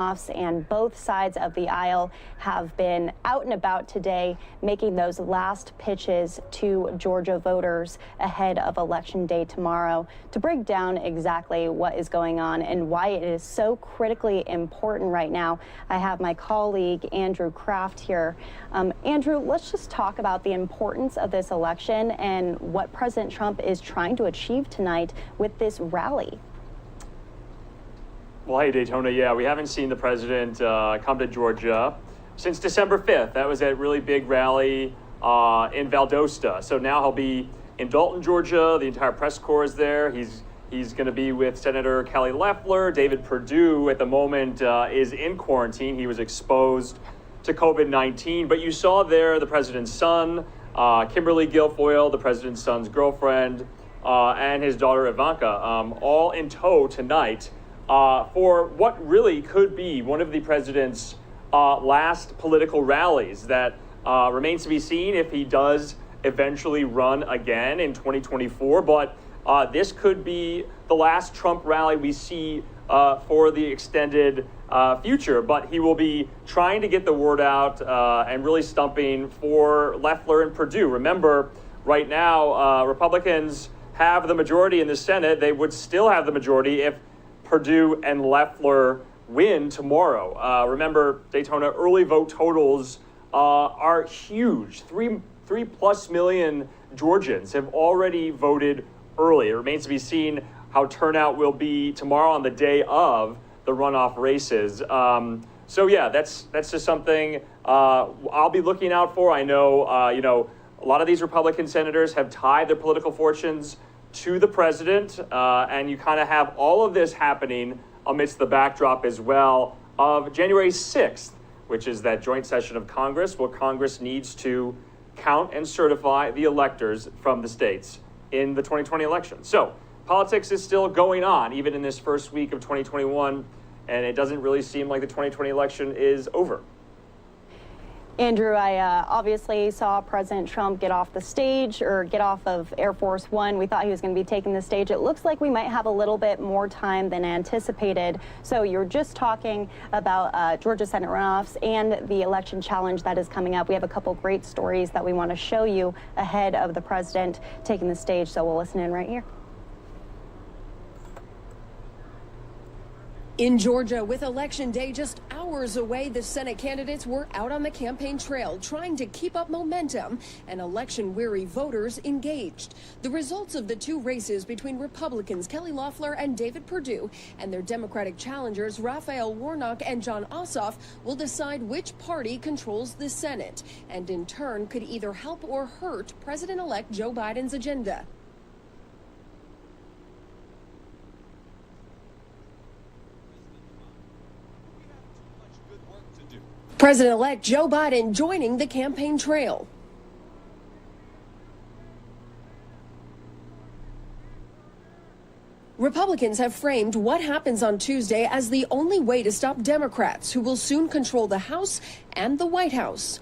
And both sides of the aisle have been out and about today, making those last pitches to Georgia voters ahead of Election Day tomorrow. To break down exactly what is going on and why it is so critically important right now, I have my colleague Andrew Kraft here. Andrew, let's just talk about the importance of this election and what President Trump is trying to achieve tonight with this rally. Well, hey, Daytona, yeah, we haven't seen the president come to Georgia since December 5th. That was that really big rally in Valdosta. So now he'll be in Dalton, Georgia. The entire press corps is there. He's going to be with Senator Kelly Loeffler. David Perdue at the moment is in quarantine. He was exposed to COVID-19. But you saw there the president's son, Kimberly Guilfoyle, the president's son's girlfriend, and his daughter Ivanka, all in tow tonight. For what really could be one of the president's last political rallies. That remains to be seen if he does eventually run again in 2024. But this could be the last Trump rally we see for the extended future. But he will be trying to get the word out and really stumping for Loeffler and Perdue. Remember, right now, Republicans have the majority in the Senate. They would still have the majority if Perdue and Loeffler win tomorrow. Remember, Daytona, early vote totals are huge. 3+ million Georgians have already voted early. It remains to be seen how turnout will be tomorrow on the day of the runoff races. So yeah, that's just something I'll be looking out for. I know, a lot of these Republican senators have tied their political fortunes to the president, and you kind of have all of this happening amidst the backdrop as well of January 6th, which is that joint session of Congress where Congress needs to count and certify the electors from the states in the 2020 election. So politics is still going on even in this first week of 2021, and it doesn't really seem like the 2020 election is over. Andrew, I obviously saw President Trump get off the stage or get off of Air Force One. We thought he was going to be taking the stage. It looks like we might have a little bit more time than anticipated. So you're just talking about Georgia Senate runoffs and the election challenge that is coming up. We have a couple great stories that we want to show you ahead of the president taking the stage. So we'll listen in right here. In Georgia, with Election Day just hours away, the Senate candidates were out on the campaign trail trying to keep up momentum and election-weary voters engaged. The results of the two races between Republicans Kelly Loeffler and David Perdue and their Democratic challengers Raphael Warnock and Jon Ossoff will decide which party controls the Senate and in turn could either help or hurt President-elect Joe Biden's agenda. President-elect Joe Biden joining the campaign trail. Republicans have framed what happens on Tuesday as the only way to stop Democrats, who will soon control the House and the White House.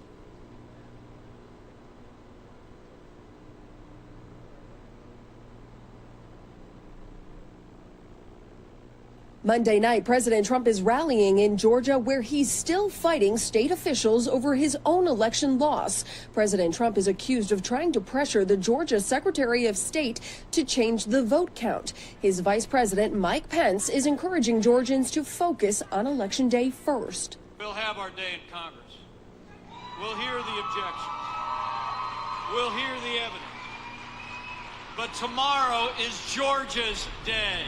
Monday night, President Trump is rallying in Georgia, where he's still fighting state officials over his own election loss. President Trump is accused of trying to pressure the Georgia Secretary of State to change the vote count. His Vice President, Mike Pence, is encouraging Georgians to focus on Election Day first. We'll have our day in Congress. We'll hear the objections. We'll hear the evidence. But tomorrow is Georgia's day.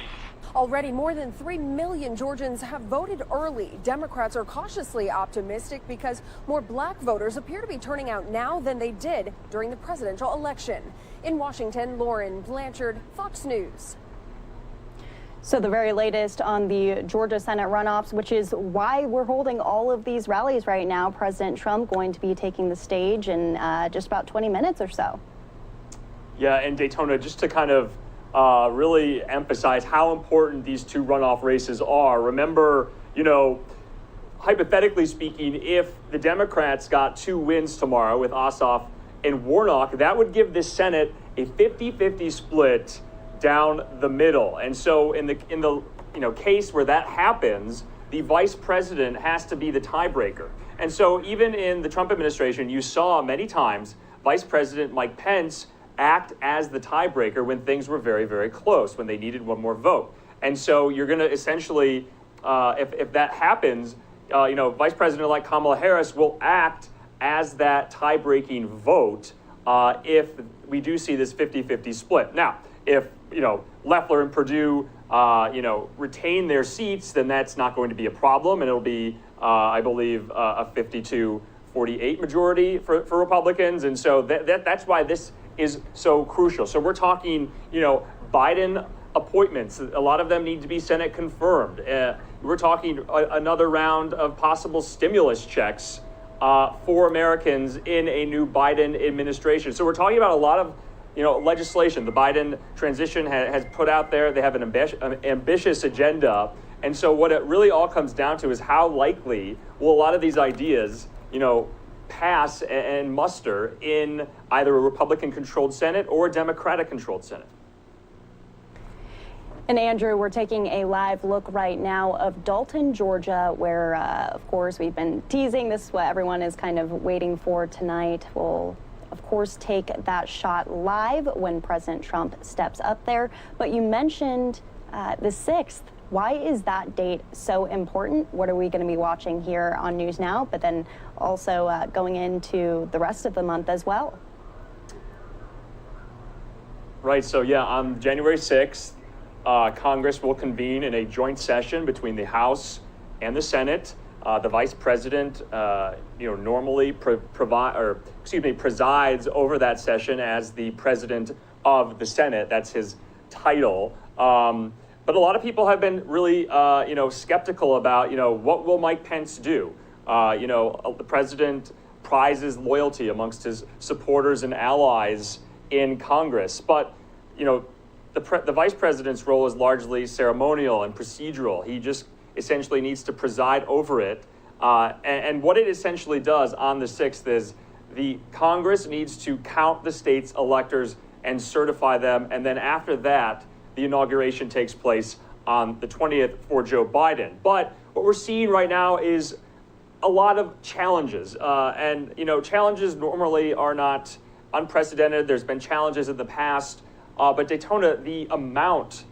Already more than 3 million Georgians have voted early. Democrats are cautiously optimistic because more black voters appear to be turning out now than they did during the presidential election. In Washington, Lauren Blanchard, Fox News. So the very latest on the Georgia Senate runoffs, which is why we're holding all of these rallies right now. President Trump going to be taking the stage in just about 20 minutes or so. Yeah, and Daytona, just to kind of really emphasize how important these two runoff races are. Remember, hypothetically speaking, if the Democrats got 2 wins tomorrow with Ossoff and Warnock, that would give the Senate a 50-50 split down the middle. And so in the case where that happens, the vice president has to be the tiebreaker. And so even in the Trump administration, you saw many times Vice President Mike Pence act as the tiebreaker when things were very, very close, when they needed one more vote. And so you're going to essentially, if that happens, Vice President-elect Kamala Harris will act as that tie-breaking vote if we do see this 50-50 split. Now, if Loeffler and Perdue retain their seats, then that's not going to be a problem, and it'll be, I believe, a 52-48 majority for Republicans, and so that's why this is so crucial. So we're talking, Biden appointments. A lot of them need to be Senate confirmed. We're talking another round of possible stimulus checks for Americans in a new Biden administration. So we're talking about a lot of legislation. The Biden transition has put out there. They have an ambitious agenda. And so what it really all comes down to is how likely will a lot of these ideas, pass and muster in either a Republican-controlled Senate or a Democratic-controlled Senate. And Andrew, we're taking a live look right now of Dalton, Georgia, where, of course, we've been teasing. This is what everyone is kind of waiting for tonight. We'll, of course, take that shot live when President Trump steps up there. But you mentioned the 6th. Why is that date so important? What are we going to be watching here on NewsNOW, but then also going into the rest of the month as well? Right. So, yeah, on January 6th, Congress will convene in a joint session between the House and the Senate. The Vice President, normally presides over that session as the President of the Senate. That's his title. But a lot of people have been really, skeptical about, what will Mike Pence do? The president prizes loyalty amongst his supporters and allies in Congress. But, the vice president's role is largely ceremonial and procedural. He just essentially needs to preside over it. And what it essentially does on the 6th is the Congress needs to count the state's electors and certify them. And then after that, the inauguration takes place on the 20th for Joe Biden. But what we're seeing right now is a lot of challenges. And challenges normally are not unprecedented. There's been challenges in the past. But Daytona, the amount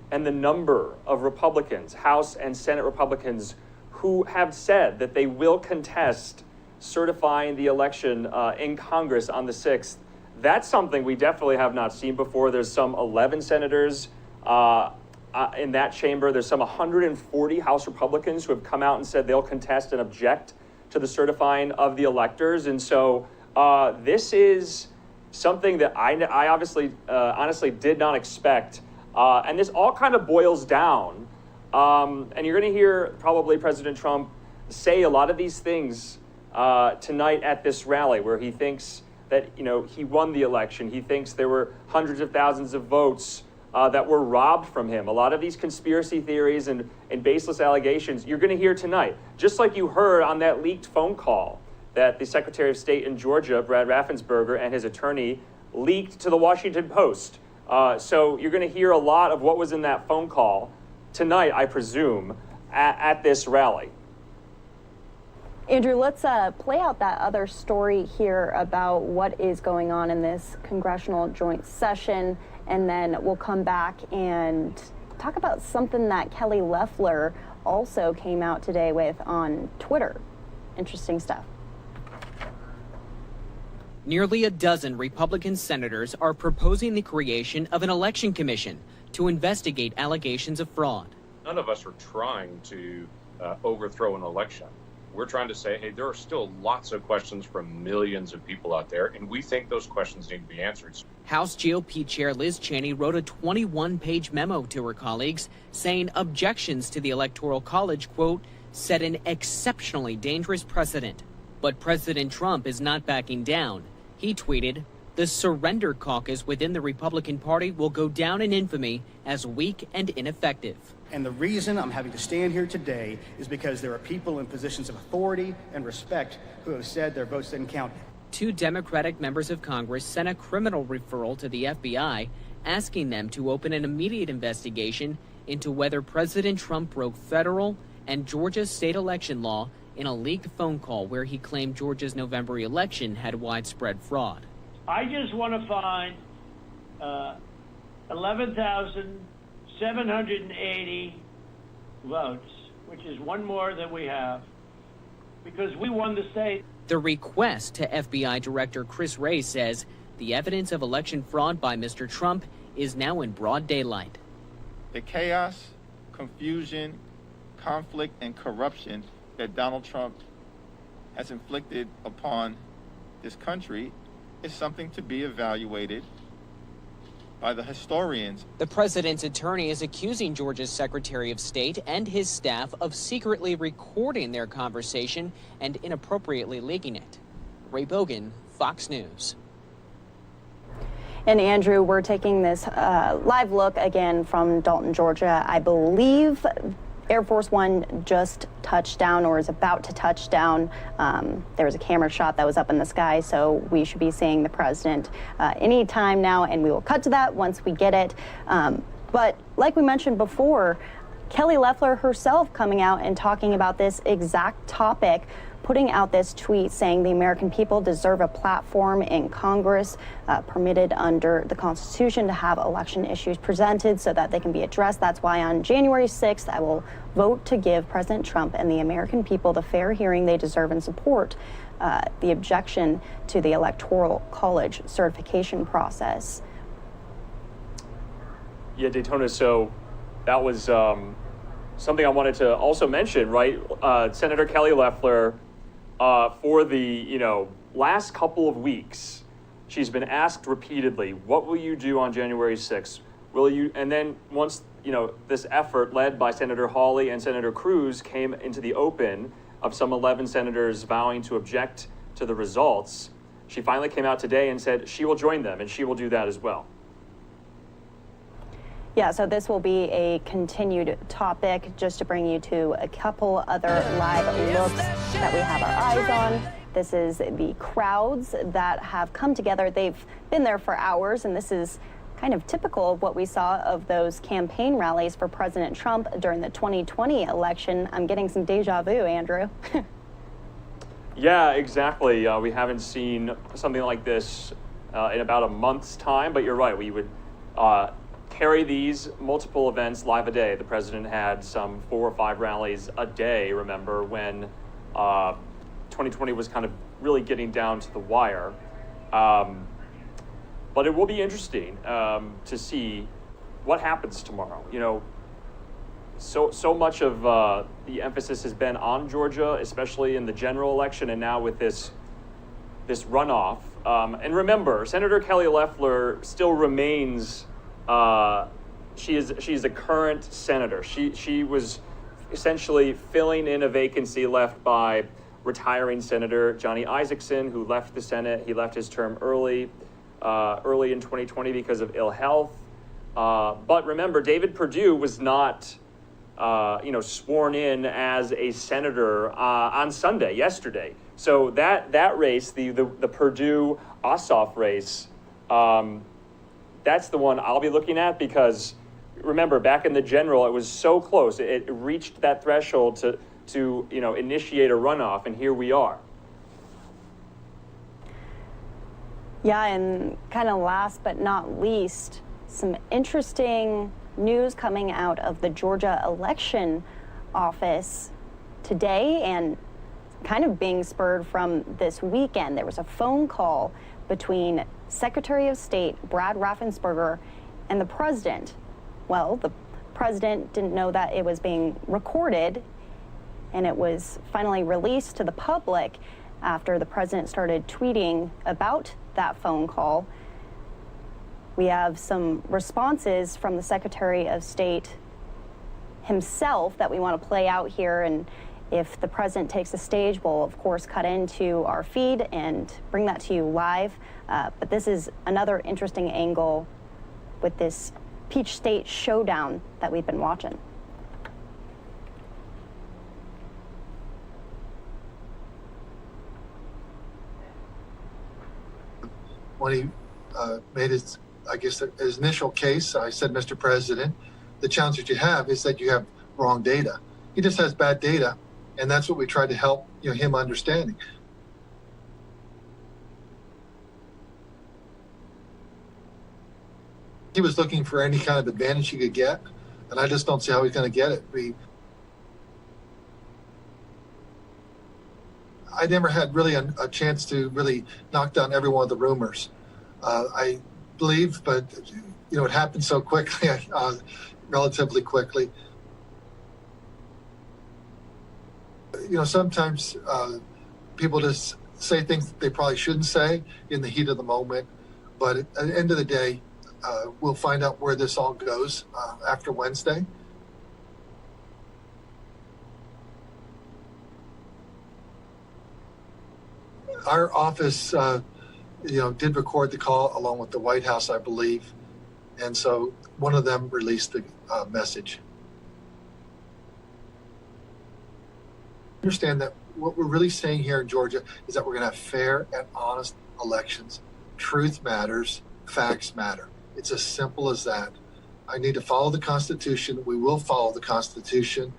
and the number of Republicans, House and Senate Republicans, who have said that they will contest certifying the election in Congress on the 6th, that's something we definitely have not seen before. There's some 11 senators in that chamber. There's some 140 House Republicans who have come out and said they'll contest and object to the certifying of the electors. And so this is something that I obviously, honestly did not expect. And this all kind of boils down. And you're going to hear probably President Trump say a lot of these things tonight at this rally, where he thinks that, he won the election. He thinks there were hundreds of thousands of votes that were robbed from him. A lot of these conspiracy theories and baseless allegations you're going to hear tonight, just like you heard on that leaked phone call that the Secretary of State in Georgia, Brad Raffensperger, and his attorney leaked to the Washington Post. So you're going to hear a lot of what was in that phone call tonight, I presume, at this rally. Andrew, let's play out that other story here about what is going on in this congressional joint session, and then we'll come back and talk about something that Kelly Loeffler also came out today with on Twitter. Interesting stuff. Nearly a dozen Republican senators are proposing the creation of an election commission to investigate allegations of fraud. None of us are trying to overthrow an election. We're trying to say, hey, there are still lots of questions from millions of people out there, and we think those questions need to be answered. House GOP Chair Liz Cheney wrote a 21-page memo to her colleagues saying objections to the Electoral College, quote, set an exceptionally dangerous precedent. But President Trump is not backing down. He tweeted, "The surrender caucus within the Republican Party will go down in infamy as weak and ineffective." And the reason I'm having to stand here today is because there are people in positions of authority and respect who have said their votes didn't count. 2 Democratic members of Congress sent a criminal referral to the FBI, asking them to open an immediate investigation into whether President Trump broke federal and Georgia's state election law in a leaked phone call where he claimed Georgia's November election had widespread fraud. I just want to find 11,780 votes, which is one more than we have, because we won the state. The request to FBI Director Chris Wray says the evidence of election fraud by Mr. Trump is now in broad daylight. The chaos, confusion, conflict, and corruption that Donald Trump has inflicted upon this country is something to be evaluated by the historians. The president's attorney is accusing Georgia's Secretary of State and his staff of secretly recording their conversation and inappropriately leaking it. Ray Bogan, Fox News. And Andrew, we're taking this live look again from Dalton, Georgia. I believe Air Force One just touched down or is about to touch down. There was a camera shot that was up in the sky, so we should be seeing the president any time now, and we will cut to that once we get it. But like we mentioned before, Kelly Loeffler herself coming out and talking about this exact topic, putting out this tweet saying the American people deserve a platform in Congress permitted under the Constitution to have election issues presented so that they can be addressed. That's why on January 6th, I will vote to give President Trump and the American people the fair hearing they deserve and support the objection to the Electoral College certification process. Yeah, Daytona, so that was something I wanted to also mention, right? Senator Kelly Loeffler, for the last couple of weeks, she's been asked repeatedly, what will you do on January 6th? Will you? And then once this effort led by Senator Hawley and Senator Cruz came into the open of some 11 senators vowing to object to the results, she finally came out today and said she will join them and she will do that as well. Yeah, so this will be a continued topic just to bring you to a couple other live looks that we have our eyes on. This is the crowds that have come together. They've been there for hours, and this is kind of typical of what we saw of those campaign rallies for President Trump during the 2020 election. I'm getting some deja vu, Andrew. Yeah, exactly. We haven't seen something like this in about a month's time, but you're right. We would carry these multiple events live a day. The president had some 4 or 5 rallies a day, remember, when 2020 was kind of really getting down to the wire. But it will be interesting to see what happens tomorrow. So much of the emphasis has been on Georgia, especially in the general election, and now with this runoff. And remember, Senator Kelly Loeffler still remains. She's a current senator. She was essentially filling in a vacancy left by retiring Senator Johnny Isakson, who left the Senate. He left his term early in 2020 because of ill health. But remember, David Perdue was not, sworn in as a senator on Sunday, yesterday. So that race, the Perdue Ossoff race, that's the one I'll be looking at because, remember, back in the general, it was so close. It reached that threshold to initiate a runoff, and here we are. Yeah, and kind of last but not least, some interesting news coming out of the Georgia election office today and kind of being spurred from this weekend. There was a phone call between Secretary of State Brad Raffensperger and the president. Well, the president didn't know that it was being recorded, and it was finally released to the public after the president started tweeting about that phone call. We have some responses from the Secretary of State himself that we want to play out here, and if the president takes the stage, we'll of course cut into our feed and bring that to you live. But this is another interesting angle with this Peach State showdown that we've been watching. When he made his initial case, I said, Mr. President, the challenge that you have is that you have wrong data. He just has bad data, and that's what we tried to help him understanding. He was looking for any kind of advantage he could get, and I just don't see how he's going to get it. I never had really a chance to really knock down every one of the rumors. I believe, but it happened so quickly, relatively quickly. Sometimes people just say things that they probably shouldn't say in the heat of the moment. But at the end of the day, we'll find out where this all goes after Wednesday. Our office, did record the call along with the White House, I believe. And so one of them released the message. Understand that what we're really saying here in Georgia is that we're going to have fair and honest elections. Truth matters, facts matter. It's as simple as that. I need to follow the Constitution. We will follow the Constitution.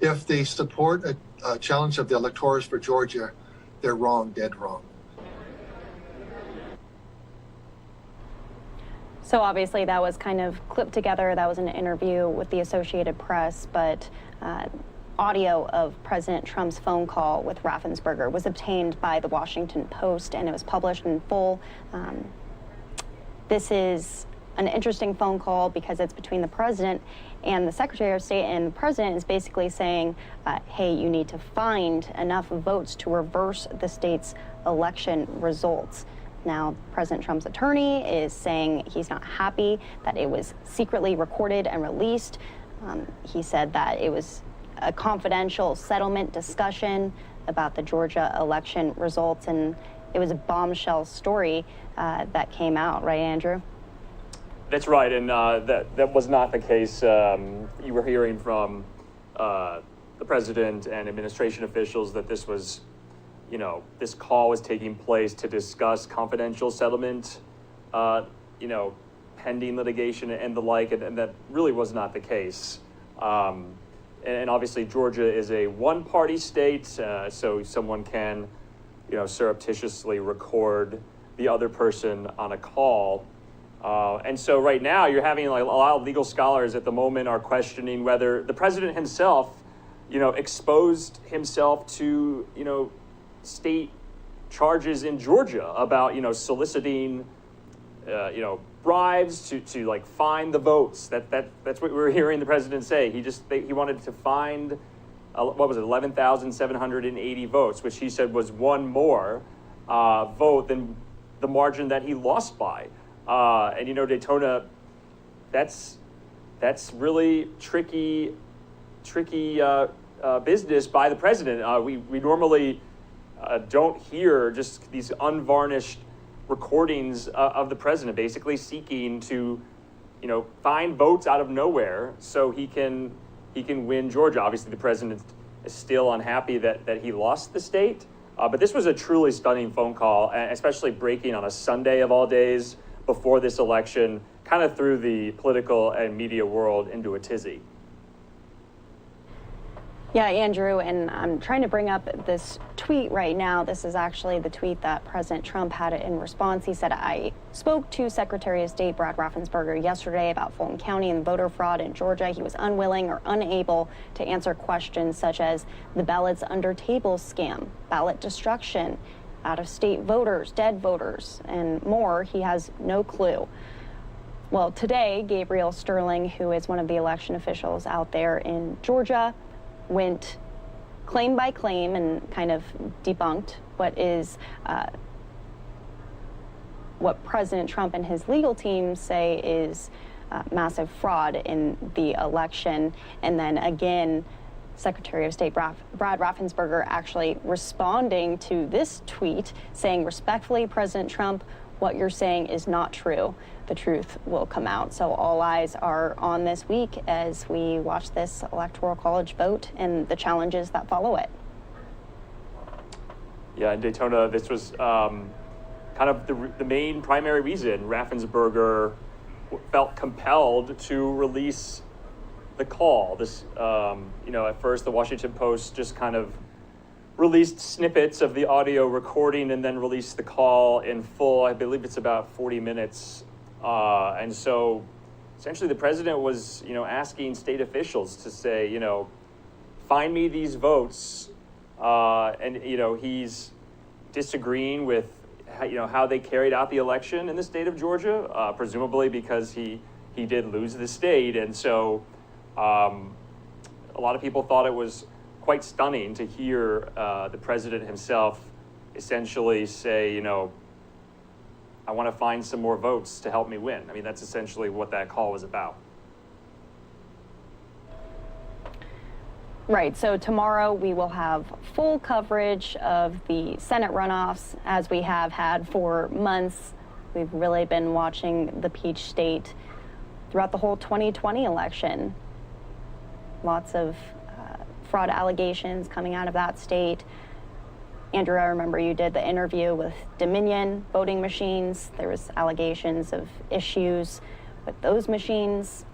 If they support a challenge of the electors for Georgia, they're wrong, dead wrong. So obviously that was kind of clipped together. That was an interview with the Associated Press, but audio of President Trump's phone call with Raffensperger was obtained by the Washington Post, and it was published in full. This is an interesting phone call because it's between the president and the Secretary of State, and the president is basically saying, hey, you need to find enough votes to reverse the state's election results. Now, President Trump's attorney is saying he's not happy that it was secretly recorded and released. He said that it was a confidential settlement discussion about the Georgia election results, and it was a bombshell story that came out, right, Andrew? That's right, and that was not the case. You were hearing from the president and administration officials that this was, this call was taking place to discuss confidential settlement, pending litigation and the like, and that really was not the case. And obviously Georgia is a one-party state, so someone can, surreptitiously record the other person on a call. And so right now you're having like a lot of legal scholars at the moment are questioning whether the president himself, exposed himself to, state charges in Georgia about, soliciting, bribes to like find the votes. That's what we're hearing the president say. He wanted to find, 11,780 votes, which he said was one more vote than the margin that he lost by. And Daytona, that's really tricky business by the president. We normally don't hear just these unvarnished recordings of the president basically seeking to, find votes out of nowhere so he can win Georgia. Obviously, the president is still unhappy that he lost the state, but this was a truly stunning phone call, especially breaking on a Sunday of all days before this election, kind of threw the political and media world into a tizzy. Yeah, Andrew, and I'm trying to bring up this tweet right now. This is actually the tweet that President Trump had in response. He said, I spoke to Secretary of State Brad Raffensperger yesterday about Fulton County and voter fraud in Georgia. He was unwilling or unable to answer questions such as the ballots under table scam, ballot destruction, out-of-state voters, dead voters, and more. He has no clue. Well, today, Gabriel Sterling, who is one of the election officials out there in Georgia, went claim by claim and kind of debunked what President Trump and his legal team say is massive fraud in the election. And then again, Secretary of State Brad Raffensperger actually responding to this tweet saying, respectfully, President Trump, what you're saying is not true. The truth will come out. So all eyes are on this week as we watch this electoral college vote and the challenges that follow it. Yeah, in Daytona, this was kind of the main primary reason Raffensperger felt compelled to release the call. This, at first the Washington Post just kind of released snippets of the audio recording and then released the call in full. I believe it's about 40 minutes. And so essentially the president was, asking state officials to say, find me these votes. And he's disagreeing with, how they carried out the election in the state of Georgia, presumably because he did lose the state. And so a lot of people thought it was quite stunning to hear the president himself essentially say, I want to find some more votes to help me win. I mean, that's essentially what that call was about. Right, so tomorrow we will have full coverage of the Senate runoffs as we have had for months. We've really been watching the Peach State throughout the whole 2020 election. Lots of fraud allegations coming out of that state. Andrew, I remember you did the interview with Dominion voting machines. There was allegations of issues with those machines.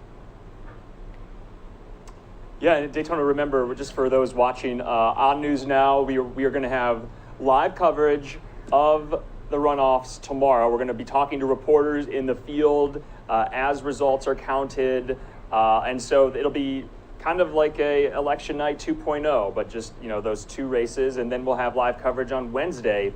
Yeah, in Daytona, remember, just for those watching on NewsNOW, we are going to have live coverage of the runoffs tomorrow. We're going to be talking to reporters in the field as results are counted. And so it'll be kind of like a election night 2.0, but just, those two races. And then we'll have live coverage on Wednesday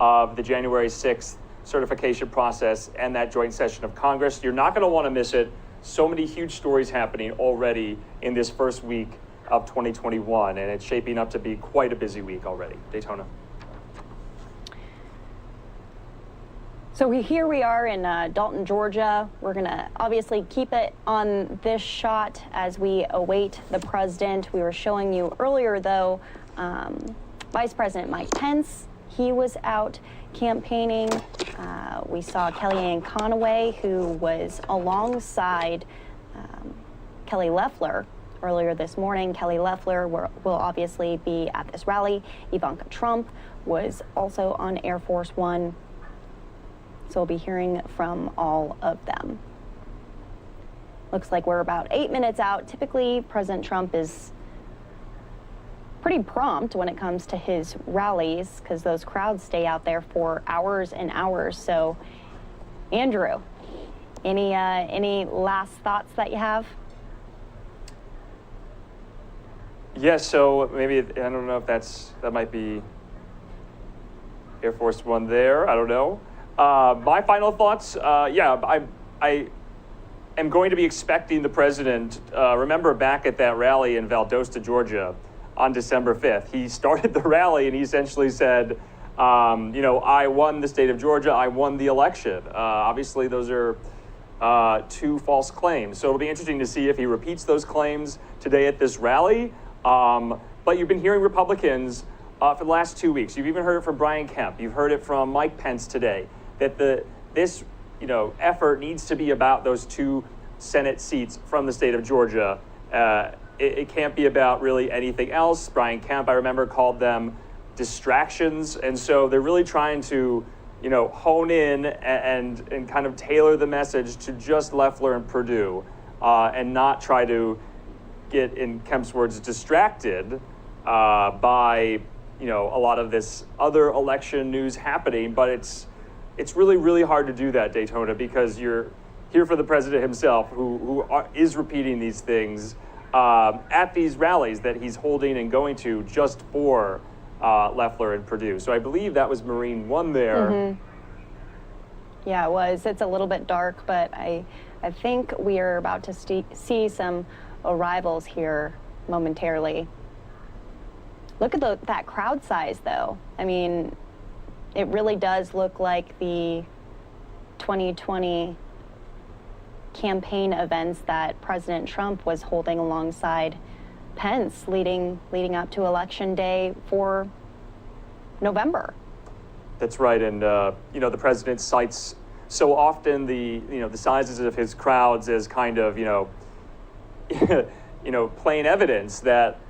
of the January 6th certification process and that joint session of Congress. You're not going to want to miss it. So many huge stories happening already in this first week of 2021, and it's shaping up to be quite a busy week already. Daytona. So here we are in Dalton, Georgia. We're going to obviously keep it on this shot as we await the president. We were showing you earlier, though, Vice President Mike Pence. He was out campaigning. We saw Kellyanne Conway, who was alongside Kelly Loeffler earlier this morning. Kelly Loeffler will obviously be at this rally. Ivanka Trump was also on Air Force One. So we'll be hearing from all of them. Looks like we're about 8 minutes out. Typically, President Trump is pretty prompt when it comes to his rallies because those crowds stay out there for hours and hours. So, Andrew, any last thoughts that you have? Yes, so maybe, I don't know if that might be Air Force One there. I don't know. My final thoughts, I am going to be expecting the president, remember back at that rally in Valdosta, Georgia, on December 5th, he started the rally and he essentially said, I won the state of Georgia, I won the election. Obviously, those are two false claims. So it'll be interesting to see if he repeats those claims today at this rally. But you've been hearing Republicans for the last 2 weeks. You've even heard it from Brian Kemp. You've heard it from Mike Pence today, that this effort needs to be about those 2 Senate seats from the state of Georgia. It can't be about really anything else. Brian Kemp, I remember, called them distractions. And so they're really trying to, hone in and kind of tailor the message to just Loeffler and Perdue and not try to get, in Kemp's words, distracted by, a lot of this other election news happening. But it's really, really hard to do that, Daytona, because you're here for the president himself, who is repeating these things at these rallies that he's holding and going to just for Loeffler and Perdue. So I believe that was Marine One there. Mm-hmm. Yeah, it was. It's a little bit dark, but I think we are about to see some arrivals here momentarily. Look at that crowd size, though. I mean, it really does look like the 2020 campaign events that President Trump was holding alongside Pence leading up to Election Day for November. That's right, and the president cites so often the sizes of his crowds as kind of plain evidence that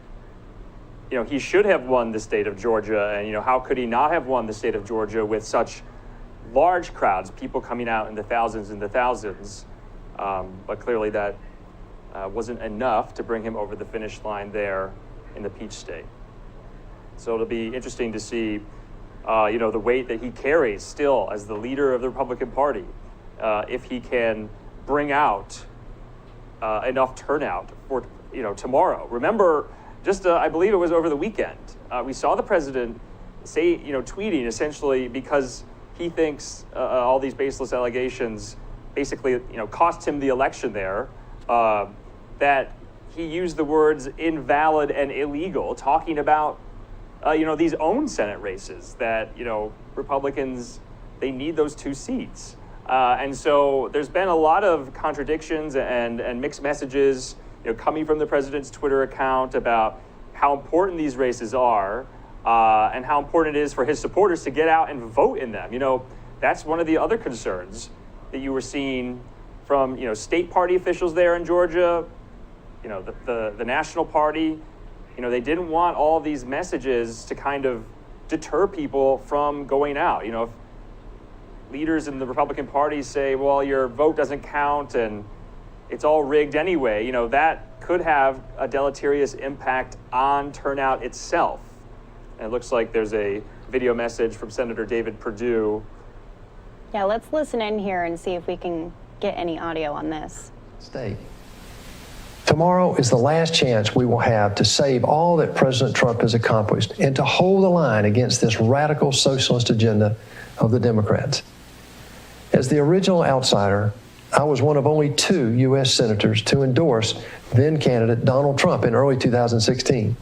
he should have won the state of Georgia, and how could he not have won the state of Georgia with such large crowds, people coming out in the thousands and the thousands. But clearly that wasn't enough to bring him over the finish line there in the Peach State. So it'll be interesting to see, the weight that he carries still as the leader of the Republican Party, if he can bring out enough turnout for, tomorrow. Remember, I believe it was over the weekend, we saw the president say, tweeting essentially because he thinks all these baseless allegations basically, cost him the election there, that he used the words invalid and illegal, talking about, these own Senate races that, Republicans, they need those 2 seats. And so there's been a lot of contradictions and mixed messages, coming from the president's Twitter account about how important these races are, and how important it is for his supporters to get out and vote in them. That's one of the other concerns that you were seeing from, state party officials there in Georgia, the national party. They didn't want all these messages to kind of deter people from going out. If leaders in the Republican Party say, well, your vote doesn't count and it's all rigged anyway, that could have a deleterious impact on turnout itself. And it looks like there's a video message from Senator David Perdue. Yeah, let's listen in here and see if we can get any audio on this. State. Tomorrow is the last chance we will have to save all that President Trump has accomplished and to hold the line against this radical socialist agenda of the Democrats. As the original outsider, I was one of only 2 U.S. senators to endorse then candidate Donald Trump in early 2016.